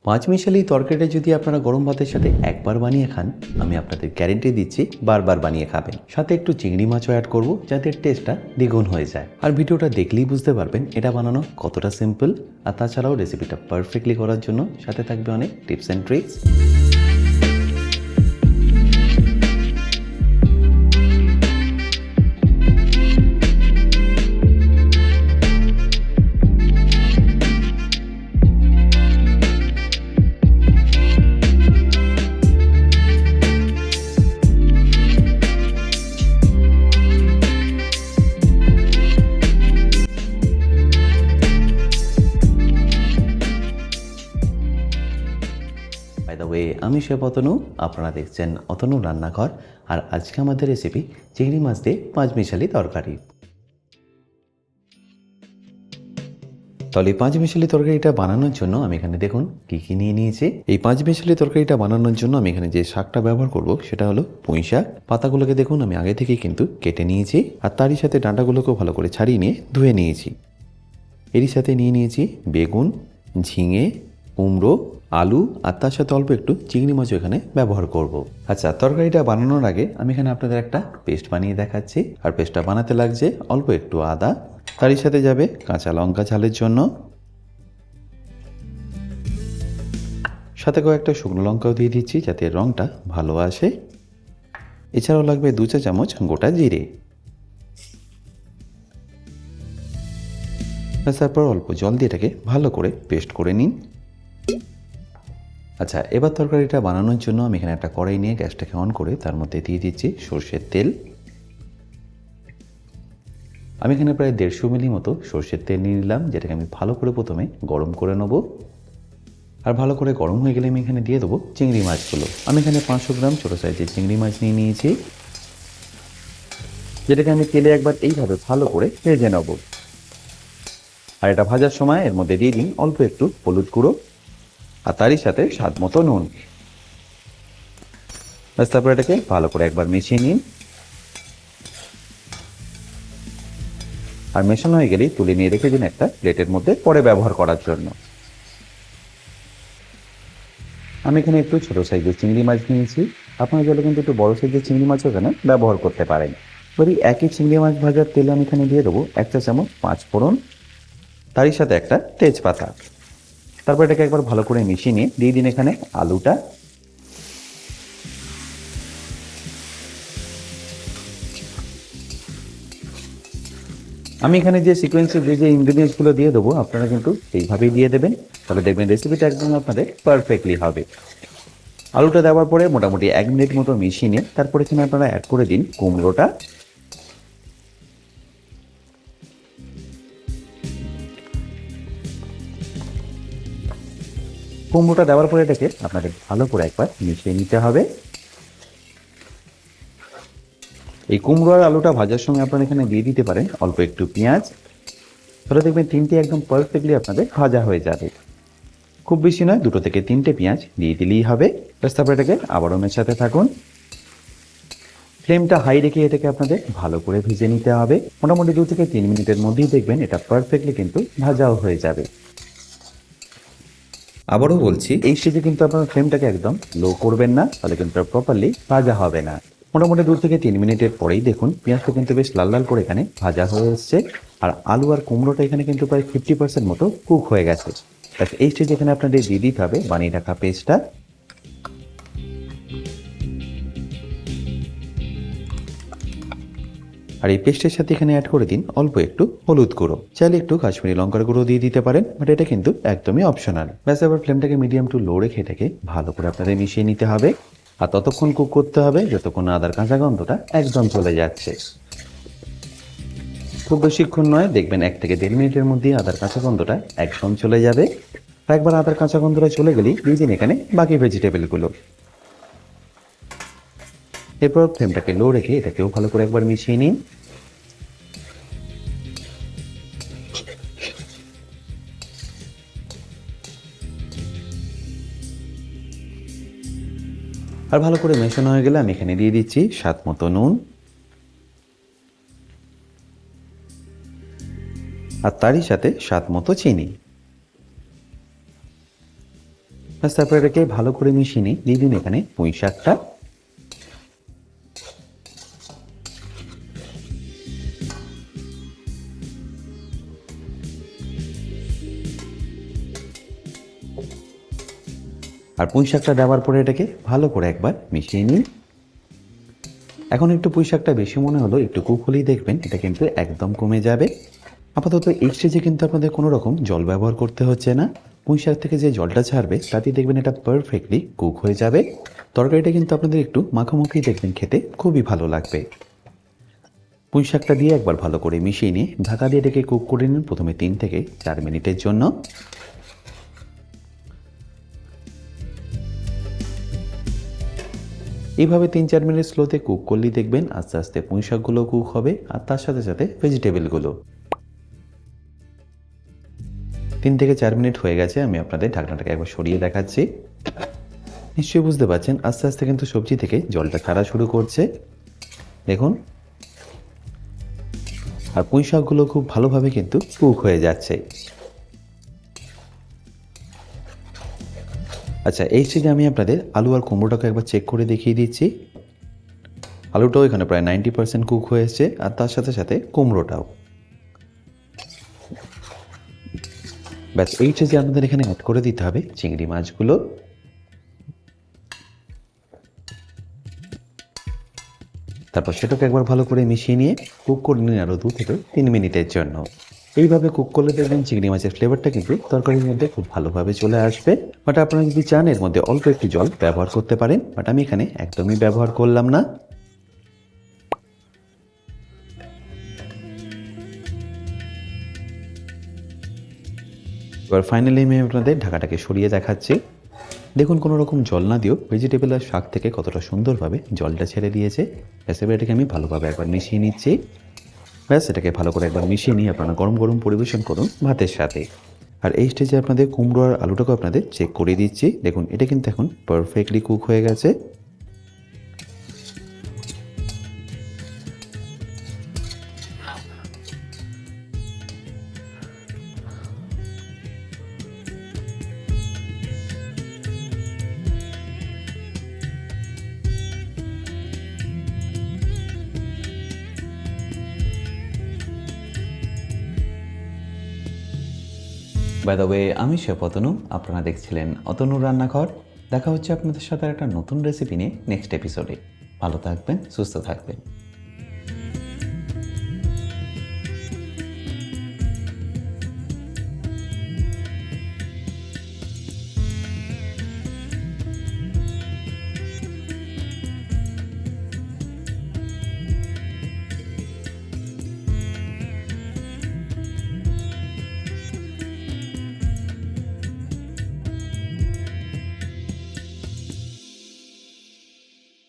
পাঁচমিশালি তরকারিটা যদি আপনারা গরম ভাতের সাথে একবার বানিয়ে খান, আমি আপনাদের গ্যারেন্টি দিচ্ছি বারবার বানিয়ে খাবেন। সাথে একটু চিংড়ি মাছও অ্যাড করব যাতে টেস্টটা দ্বিগুণ হয়ে যায়। আর ভিডিওটা দেখলেই বুঝতে পারবেন এটা বানানো কতটা সিম্পল। আর তাছাড়াও রেসিপিটা পারফেক্টলি করার জন্য সাথে থাকবে অনেক tips and tricks. By the way, আমি শেফ অতনু, আপনারা দেখছেন অতনু রান্নাঘর। আর আজকে আমাদের রেসিপি চিংড়ি মাছ দিয়ে পাঁচমিশালি তরকারি। তাহলে এই পাঁচমিশালি তরকারিটা বানানোর জন্য আমি এখানে দেখুন কী কী নিয়ে নিয়েছি। এই পাঁচমিশালি তরকারিটা বানানোর জন্য আমি এখানে যে শাকটা ব্যবহার করব সেটা হলো পুঁই শাক। পাতাগুলোকে দেখুন আমি আগে থেকেই কিন্তু কেটে নিয়েছি, আর তারই সাথে ডাঁটাগুলোকেও ভালো করে ছাড়িয়ে নিয়ে ধুয়ে নিয়েছি। এরই সাথে নিয়ে নিয়েছি বেগুন, ঝিঙে, কুমড়ো, আলু, আর তার সাথে অল্প একটু চিংড়ি মাছও এখানে ব্যবহার করব। আচ্ছা, তরকারিটা বানানোর আগে আমি এখানে আপনাদের একটা পেস্ট বানিয়ে দেখাচ্ছি। আর পেস্টটা বানাতে লাগছে অল্প একটু আদা, তারই সাথে যাবে কাঁচা লঙ্কা ঝালের জন্য, সাথে কয়েকটা শুকনো লঙ্কাও দিয়ে দিচ্ছি যাতে রঙটা ভালো আসে। এছাড়াও লাগবে 2 চা চামচ গোটা জিরে। তারপর অল্প জল দিয়ে এটাকে ভালো করে পেস্ট করে নিন। আচ্ছা, এবার তরকারিটা বানানোর জন্য আমি এখানে একটা কড়াই নিয়ে গ্যাসটাকে অন করে তার মধ্যে দিয়ে দিচ্ছি সর্ষের তেল। আমি এখানে প্রায় 150 মিলি মতো সর্ষের তেল নিয়ে নিলাম, যেটাকে আমি ভালো করে প্রথমে গরম করে নেব। আর ভালো করে গরম হয়ে গেলে আমি এখানে দিয়ে দেবো চিংড়ি মাছগুলো। আমি এখানে 500 গ্রাম ছোটো সাইজের চিংড়ি মাছ নিয়ে নিয়েছি, যেটাকে আমি তেলে একবার এইভাবে ভালো করে ভেজে নেব। আর এটা ভাজার সময় এর মধ্যে দিয়ে দিন অল্প একটু হলুদ গুঁড়ো, আর তারই সাথে স্বাদ মতো নুন। তারপর এটাকে ভালো করে একবার মিশিয়ে নিন। আর মেশানো হয়ে গেলেই তুলে নিয়ে রেখে দিন একটা প্লেটের মধ্যে পরে ব্যবহার করার জন্য। আমি এখানে একটু ছোটো সাইজের চিংড়ি মাছ নিয়েছি, আপনারা চাইলে কিন্তু একটু বড়ো সাইজের চিংড়ি মাছও এখানে ব্যবহার করতে পারেন। এবারে একই চিংড়ি মাছ ভাজার তেলে আমি এখানে দিয়ে দেবো 1 চা চামচ 5 ফোড়ন, তারই সাথে একটা তেজপাতা। তারপর এটাকে একবার ভালো করে মিশিয়ে নিয়ে দিয়ে দিন এখানে আলুটা। আমি এখানে যে সিকোয়েন্সে যে ইনগ্রিডিয়েন্টসগুলো দিয়ে দেবো আপনারা কিন্তু এইভাবেই দিয়ে দেবেন, তাহলে দেখবেন রেসিপিটা একদম আপনাদের পারফেক্টলি হবে। আলুটা দেওয়ার পরে মোটামুটি 1 মিনিট মতো মিশিয়ে নিয়ে তারপরে এখানে আপনারা অ্যাড করে দিন কুমড়োটা। কুমড়োটা দেওয়ার পরে এটাকে আপনাদের ভালো করে একবার মিশিয়ে নিতে হবে। এই কুমড়ো আর আলুটা ভাজার সময় আপনারা এখানে দিয়ে দিতে পারেন অল্প একটু পেঁয়াজ, তাহলে দেখবেন তিনটে একদম পারফেক্টলি আপনাদের ভাজা হয়ে যাবে। খুব বেশি নয়, 2 থেকে 3টে পেঁয়াজ দিয়ে দিলেই হবে। তারপরে এটাকে আবারও মেশাতে থাকুন। ফ্লেমটা হাই রেখে এটাকে আপনাদের ভালো করে ভেজে নিতে হবে। মোটামুটি 2 থেকে 3 মিনিটের মধ্যেই দেখবেন এটা পারফেক্টলি কিন্তু ভাজাও হয়ে যাবে। আবারও বলছি, এই স্টেজে কিন্তু আপনার ফ্লেমটাকে একদম লো করবেন না, তাহলে কিন্তু প্রপারলি ভাজা হবে না। মোটামুটি 2 থেকে 3 মিনিটের পরেই দেখুন পেঁয়াজটা কিন্তু বেশ লাল লাল করে এখানে ভাজা হয়ে এসছে। আর আলু আর কুমড়োটা এখানে কিন্তু প্রায় 50% মতো কুক হয়ে গেছে। এই স্টেজে এখানে আপনাদের দিয়ে দিতে হবে বানিয়ে রাখা পেস্টটা। আর এই পেস্টের সাথে এখানে অ্যাড করে দিন অল্প একটু হলুদ গুঁড়ো, চাইলে একটু কাশ্মীরি লঙ্কার গুঁড়ো দিয়ে দিতে পারেন, বাট এটা কিন্তু একদমই অপশনাল। ব্যাস, এবার ফ্লেমটাকে মিডিয়াম টু লো রেখে এটাকে ভালো করে আপনাদের মিশিয়ে নিতে হবে। আর ততক্ষণ কুক করতে হবে যতক্ষণ আদার কাঁচা গন্ধটা একদম চলে যাচ্ছে। খুব বেশিক্ষণ নয়, দেখবেন 1 থেকে 1.5 মিনিটের মধ্যেই আদার কাঁচা গন্ধটা একদম চলে যাবে। আর একবার আদার কাঁচা গন্ধটা চলে গেলেই দিয়ে দিন এখানে বাকি ভেজিটেবলগুলো। এরপর ফ্লেমটাকে লো রেখে এটাকেও ভালো করে একবার মিশিয়ে নিন। আর ভালো করে মেশানো হয়ে গেলে আমি এখানে দিয়ে দিচ্ছি স্বাদ মতো নুন, আর তারই সাথে স্বাদ মতো চিনি। ব্যাস তারপর এটাকে ভালো করে মিশিয়ে নিই। দিয়ে দিন এখানে পুঁই শাকটা। আর পুঁই শাকটা দেওয়ার পরে এটাকে ভালো করে একবার মিশিয়ে নিন। এখন একটু পুঁই শাকটা বেশি মনে হলো, একটু কুক হলেই দেখবেন এটা কিন্তু একদম কমে যাবে। আপাতত এই স্টেজে কিন্তু আপনাদের কোনো রকম জল ব্যবহার করতে হচ্ছে না। পুঁই শাক থেকে যে জলটা ছাড়বে তাতেই দেখবেন এটা পারফেক্টলি কুক হয়ে যাবে। তরকারিটা কিন্তু আপনাদের একটু মাখামাখি দেখবেন, খেতে খুবই ভালো লাগবে। পুঁই শাকটা দিয়ে একবার ভালো করে মিশিয়ে নিয়ে ঢাকা দিয়ে এটাকে কুক করে নিন প্রথমে 3 থেকে 4 মিনিটের জন্য। এইভাবে 3-4 মিনিট স্লোতে কুক করলেই দেখবেন আস্তে আস্তে পুঁই শাকগুলো কুক হবে, আর তার সাথে সাথে ভেজিটেবলগুলো। 3 থেকে 4 মিনিট হয়ে গেছে, আমি আপনাদের ঢাকনাটাকে একবার সরিয়ে দেখাচ্ছি। নিশ্চয়ই বুঝতে পারছেন আস্তে আস্তে কিন্তু সবজি থেকে জলটা ছাড়া শুরু করছে, দেখুন। আর পুঁই শাকগুলো খুব ভালোভাবে কিন্তু কুক হয়ে যাচ্ছে। আচ্ছা, এই স্টেজে আমি আপনাদের আলু আর কুমড়োটাকে একবার চেক করে দেখিয়ে দিচ্ছি। আলুটাও এখানে প্রায় 90% কুক হয়ে এসছে, আর তার সাথে সাথে কুমড়োটাও। ব্যাস এই স্টেজে আপনাদের এখানে অ্যাড করে দিতে হবে চিংড়ি মাছগুলো। তারপর সেটাকে একবার ভালো করে মিশিয়ে নিয়ে কুক করে নিন আরও 2 থেকে 3 মিনিটের জন্য। এইভাবে কুক করলে দেখবেন চিংড়ি মাছের ফ্লেভারটা কিন্তু তরকারির মধ্যে খুব ভালোভাবে চলে আসবে। বাট আপনারা যদি চান এর মধ্যে অল্প একটু জল ব্যবহার করতে পারেন, বাট আমি এখানে একদমই ব্যবহার করলাম না। এবার ফাইনালি আমি আপনাদের ঢাকাটাকে সরিয়ে দেখাচ্ছি। দেখুন কোনো রকম জল না দিয়েও ভেজিটেবল আর শাক থেকে কতটা সুন্দরভাবে জলটা ছেড়ে দিয়েছে। এসে এটাকে আমি ভালোভাবে একবার মিশিয়ে নিচ্ছি। ব্যাস এটাকে ভালো করে একবার মিশিয়ে নিয়ে আপনারা গরম গরম পরিবেশন করুন ভাতের সাথে। আর এই স্টেজে আপনাদের কুমড়ো আর আলুটাকেও আপনাদের চেক করে দিচ্ছি। দেখুন এটা কিন্তু এখন পারফেক্টলি কুক হয়ে গেছে। বাই দ্য ওয়ে, আমি শেফ অতনু, আপনারা দেখছিলেন অতনুর রান্নাঘর। দেখা হচ্ছে আপনাদের সাথে একটা নতুন রেসিপি নিয়ে নেক্সট এপিসোডে। ভালো থাকবেন, সুস্থ থাকবেন।